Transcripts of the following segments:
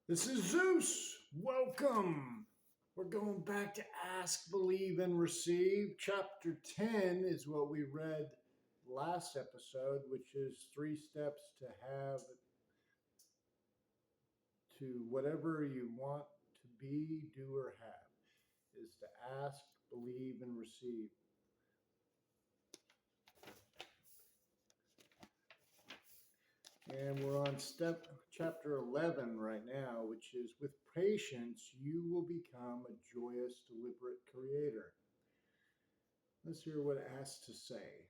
This is Zeus. Welcome. We're going back to Ask, Believe, and Receive. Chapter 10 is what we read last episode, which is 3 steps to have to whatever you want to be, do, or have, is to ask, believe, and receive. And we're on chapter 11 right now, which is with patience, you will become a joyous, deliberate creator. Let's hear what it has to say.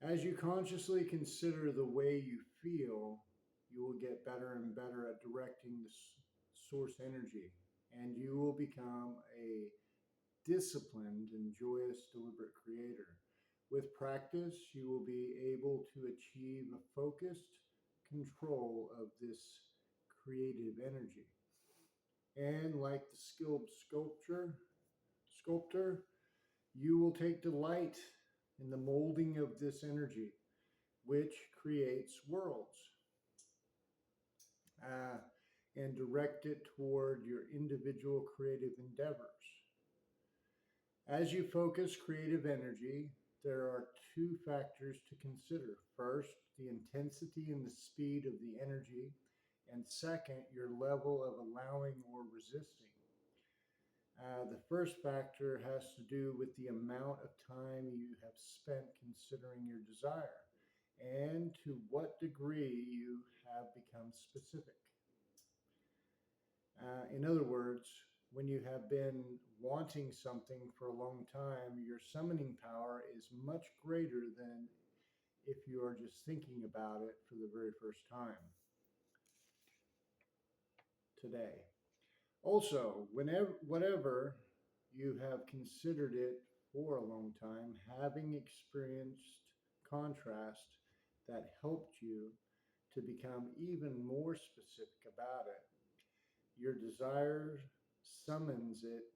As you consciously consider the way you feel, you will get better and better at directing the source energy, and you will become a disciplined and joyous, deliberate creator. With practice, you will be able to achieve a focused control of this creative energy. And like the skilled sculptor, you will take delight in the molding of this energy, which creates worlds, uh, and direct it toward your individual creative endeavors. As you focus creative energy, there are two factors to consider. First, the intensity and the speed of the energy, and second, your level of allowing or resisting. The first factor has to do with the amount of time you have spent considering your desire and to what degree you have become specific. In other words, when you have been wanting something for a long time, your summoning power is much greater than if you are just thinking about it for the very first time today. Also, whatever you have considered it for a long time, having experienced contrast that helped you to become even more specific about it, your desire summons it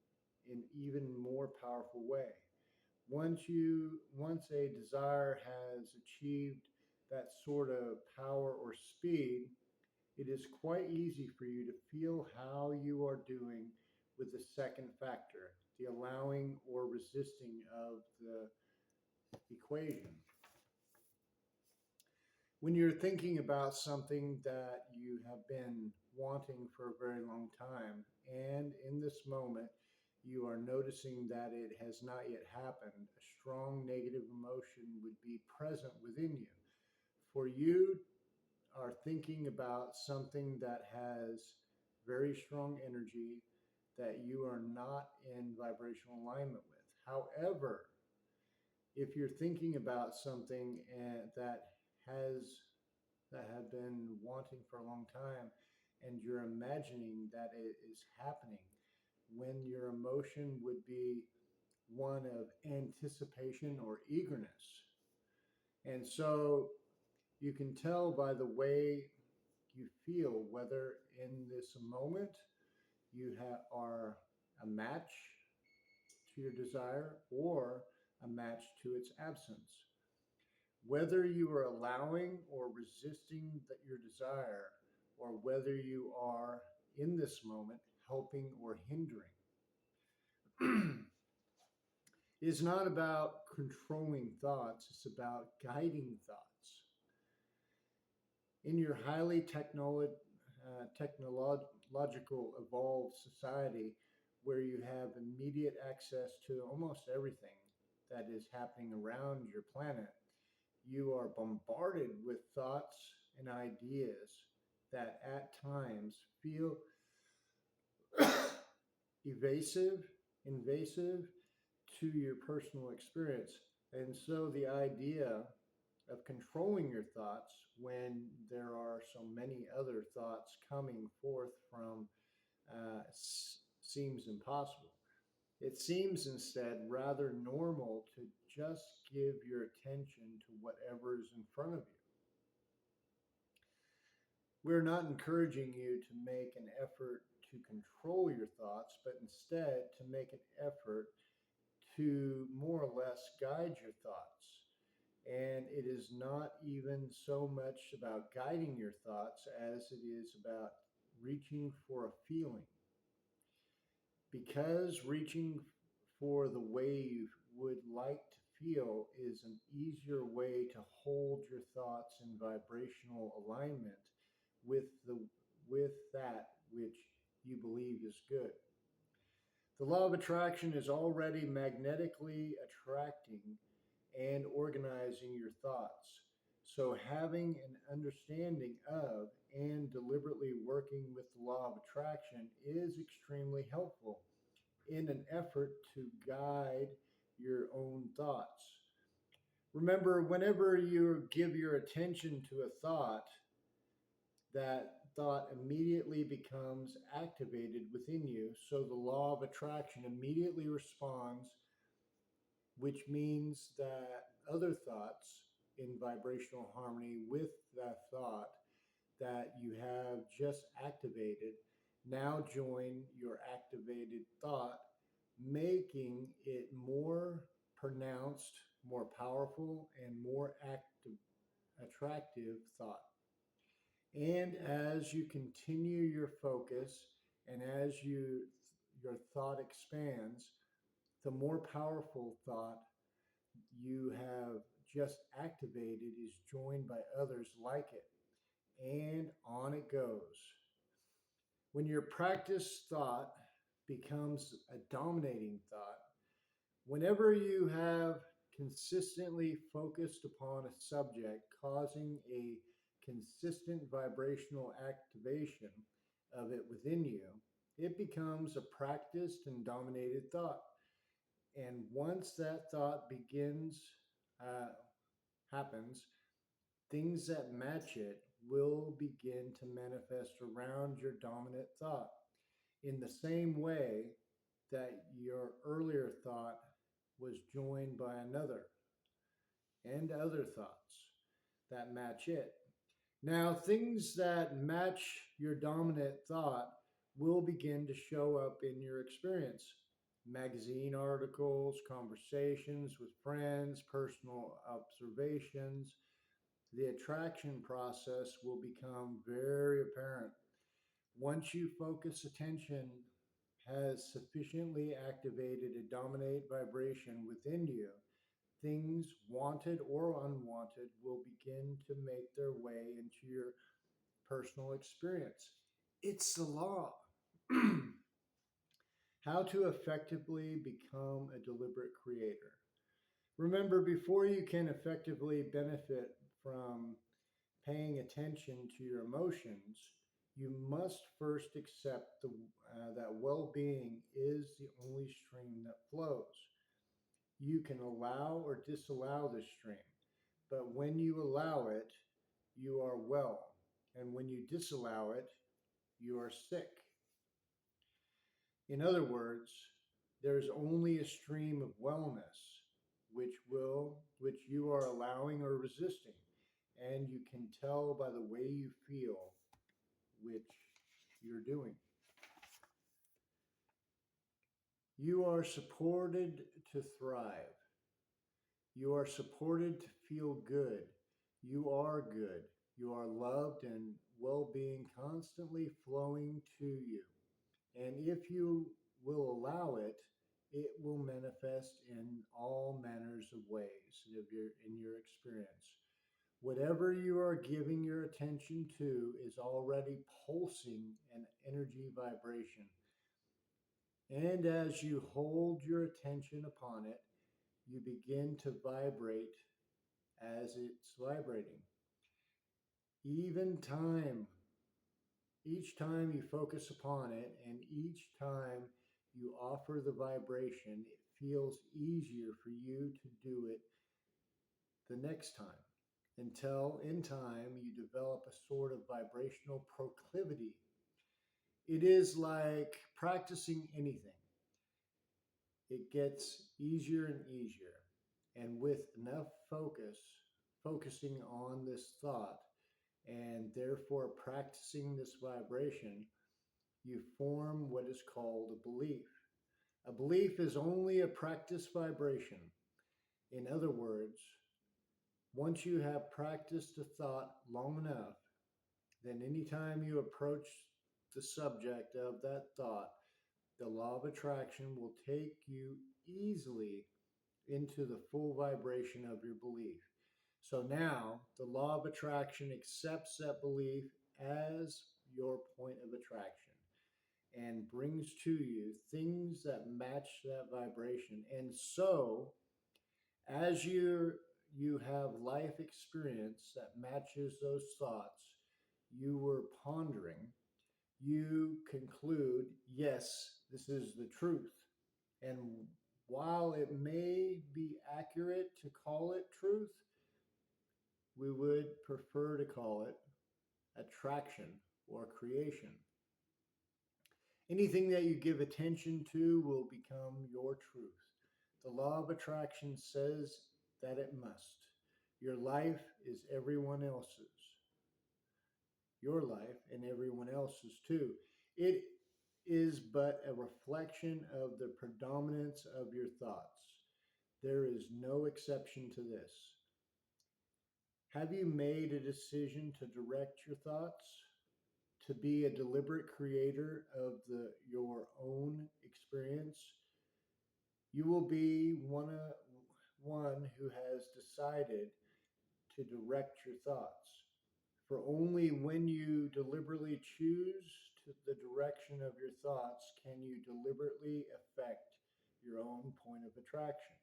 in even more powerful way. Once a desire has achieved that sort of power or speed, it is quite easy for you to feel how you are doing with the second factor, the allowing or resisting of the equation. When you're thinking about something that you have been wanting for a very long time, and in this moment you are noticing that it has not yet happened, a strong negative emotion would be present within you. For you are thinking about something that has very strong energy that you are not in vibrational alignment with. However, if you're thinking about something has that have been wanting for a long time and you're imagining that it is happening, when your emotion would be one of anticipation or eagerness. And so you can tell by the way you feel whether in this moment are a match to your desire or a match to its absence. Whether you are allowing or resisting your desire, or whether you are in this moment helping or hindering, is not about controlling thoughts, it's about guiding thoughts. In your highly technological evolved society where you have immediate access to almost everything that is happening around your planet, you are bombarded with thoughts and ideas that at times feel invasive to your personal experience. And so the idea of controlling your thoughts when there are so many other thoughts coming forth from seems impossible. It seems instead rather normal to just give your attention to whatever is in front of you. We're not encouraging you to make an effort to control your thoughts, but instead to make an effort to more or less guide your thoughts. And it is not even so much about guiding your thoughts as it is about reaching for a feeling, because reaching for the way you would like to feel is an easier way to hold your thoughts in vibrational alignment with the with that which you believe is good. The law of attraction is already magnetically attracting and organizing your thoughts. So, having an understanding of and deliberately working with the law of attraction is extremely helpful in an effort to guide your own thoughts. Remember, whenever you give your attention to a thought, that thought immediately becomes activated within you. So the law of attraction immediately responds, which means that other thoughts in vibrational harmony with that thought that you have just activated now join your activated thought, making it more pronounced, more powerful, and more active, attractive thought. And as you continue your focus and as your thought expands, the more powerful thought you have just activated is joined by others like it. And on it goes. When your practice thought becomes a dominating thought, whenever you have consistently focused upon a subject, causing a consistent vibrational activation of it within you, it becomes a practiced and dominated thought. And once that thought uh, happens, things that match it will begin to manifest around your dominant thought in the same way that your earlier thought was joined by another and other thoughts that match it. Now, things that match your dominant thought will begin to show up in your experience. Magazine articles, conversations with friends, personal observations. The attraction process will become very apparent. Once you focus attention has sufficiently activated a dominate vibration within you, things wanted or unwanted will begin to make their way into your personal experience. It's the law. How to effectively become a deliberate creator. Remember, before you can effectively benefit from paying attention to your emotions, you must first accept that well being is the only stream that flows. You can allow or disallow this stream, but when you allow it, you are well. And when you disallow it, you are sick. In other words, there's only a stream of wellness which you are allowing or resisting, and you can tell by the way you feel which you're doing. You are supported to thrive. You are supported to feel good. You are good. You are loved, and well being constantly flowing to you. And if you will allow it, it will manifest in all manners of ways in your experience. Whatever you are giving your attention to is already pulsing an energy vibration. And as you hold your attention upon it, you begin to vibrate as it's vibrating. Even time, each time you focus upon it and each time you offer the vibration, it feels easier for you to do it the next time until in time you develop a sort of vibrational proclivity. It is like practicing anything. It gets easier and easier. And with enough focusing on this thought, and therefore practicing this vibration, you form what is called a belief. A belief is only a practice vibration. In other words, once you have practiced a thought long enough, then anytime you approach the subject of that thought, the law of attraction will take you easily into the full vibration of your belief. So now the law of attraction accepts that belief as your point of attraction and brings to you things that match that vibration. And so as you have life experience that matches those thoughts you were pondering, you conclude, yes, this is the truth. And while it may be accurate to call it truth, we would prefer to call it attraction or creation. Anything that you give attention to will become your truth. The law of attraction says that it must. Your life is everyone else's. Your life and everyone else's too. It is but a reflection of the predominance of your thoughts. There is no exception to this. Have you made a decision to direct your thoughts? To be a deliberate creator of your own experience? You will be one who has decided to direct your thoughts. For only when you deliberately choose the direction of your thoughts can you deliberately affect your own point of attraction.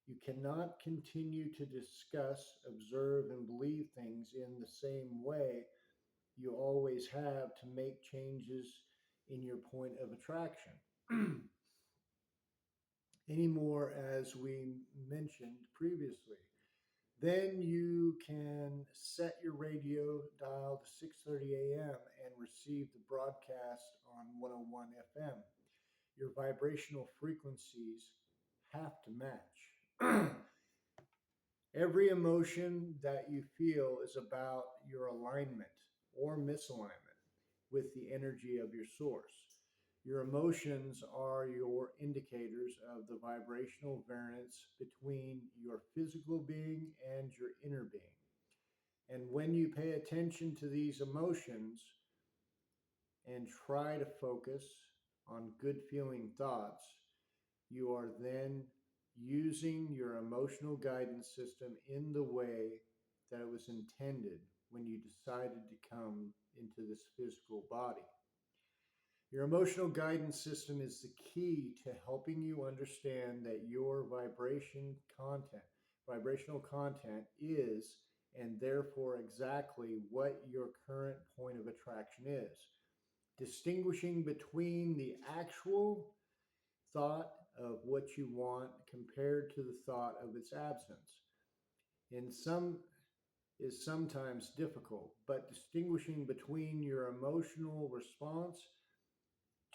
You cannot continue to discuss, observe, and believe things in the same way you always have to make changes in your point of attraction. Anymore, as we mentioned previously. Then you can set your radio dial to 6:30 a.m. and receive the broadcast on 101 FM. Your vibrational frequencies have to match. Every emotion that you feel is about your alignment or misalignment with the energy of your source. Your emotions are your indicators of the vibrational variance between your physical being and your inner being. And when you pay attention to these emotions and try to focus on good feeling thoughts, you are then using your emotional guidance system in the way that it was intended when you decided to come into this physical body. Your emotional guidance system is the key to helping you understand that your vibrational content is, and therefore exactly what your current point of attraction is. Distinguishing between the actual thought of what you want compared to the thought of its absence. In some is sometimes difficult, but distinguishing between your emotional response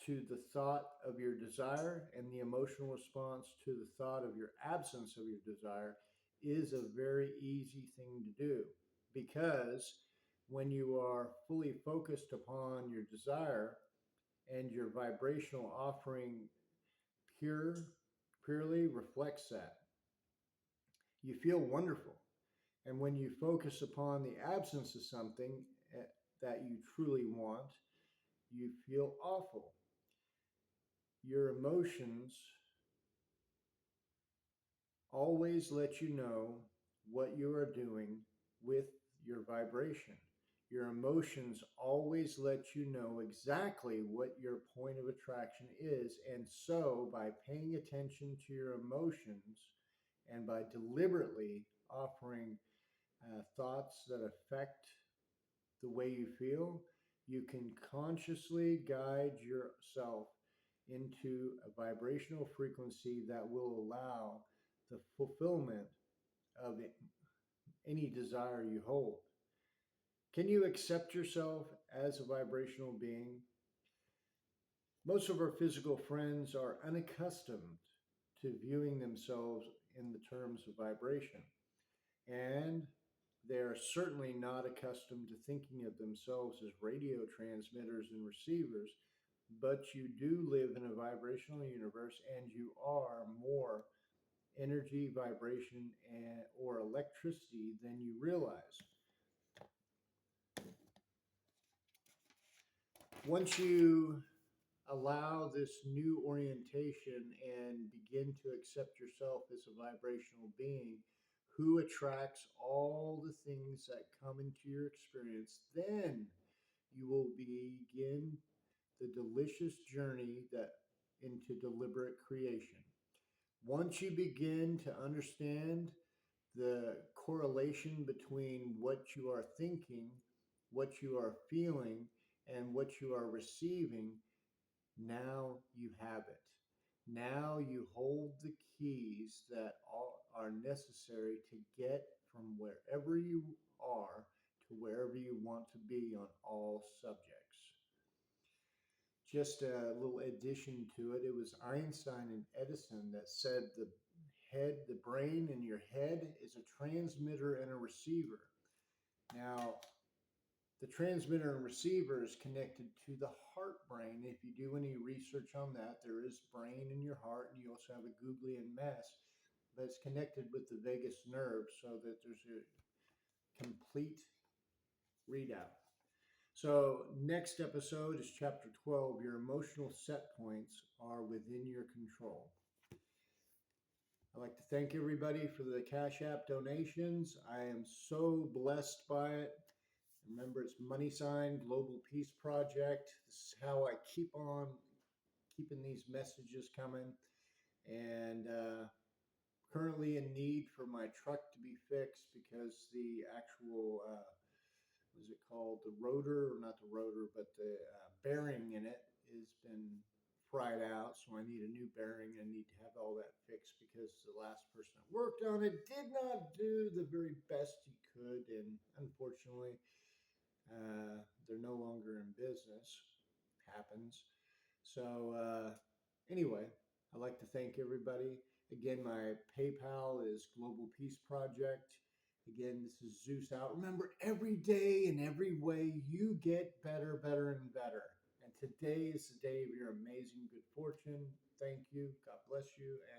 to the thought of your desire and the emotional response to the thought of your absence of your desire is a very easy thing to do, because when you are fully focused upon your desire and your vibrational offering pure purely reflects that, you feel wonderful. And when you focus upon the absence of something that you truly want, you feel awful. Your emotions always let you know what you are doing with your vibration. Your emotions always let you know exactly what your point of attraction is. And so, by paying attention to your emotions and by deliberately offering thoughts that affect the way you feel, you can consciously guide yourself into a vibrational frequency that will allow the fulfillment of any desire you hold. Can you accept yourself as a vibrational being? Most of our physical friends are unaccustomed to viewing themselves in the terms of vibration, and they are certainly not accustomed to thinking of themselves as radio transmitters and receivers, but you do live in a vibrational universe and you are more energy, vibration, or electricity than you realize. Once you allow this new orientation and begin to accept yourself as a vibrational being who attracts all the things that come into your experience, then you will begin the delicious journey that into deliberate creation. Once you begin to understand the correlation between what you are thinking, what you are feeling, and what you are receiving, now you have it. Now you hold the keys that are necessary to get from wherever you are to wherever you want to be on all subjects. Just a little addition to it, it was Einstein and Edison that said the brain in your head is a transmitter and a receiver. Now, the transmitter and receiver is connected to the heart brain. If you do any research on that, there is brain in your heart, and you also have a ganglion mass that's connected with the vagus nerve so that there's a complete readout. So, next episode is chapter 12. Your emotional set points are within your control. I'd like to thank everybody for the Cash App donations. I am so blessed by it. Remember, it's money sign Global Peace Project. This is how I keep on keeping these messages coming. And currently in need for my truck to be fixed because the actual, what is it called? The rotor, or not the rotor, but the bearing in it has been fried out. So I need a new bearing. I need to have all that fixed because the last person that worked on it did not do the very best he could. And unfortunately, they're no longer in business. Happens. So, anyway, I'd like to thank everybody. Again, my PayPal is Global Peace Project. Again, this is Zeus out. Remember, every day in every way, you get better, better, and better. And today is the day of your amazing good fortune. Thank you. God bless you. And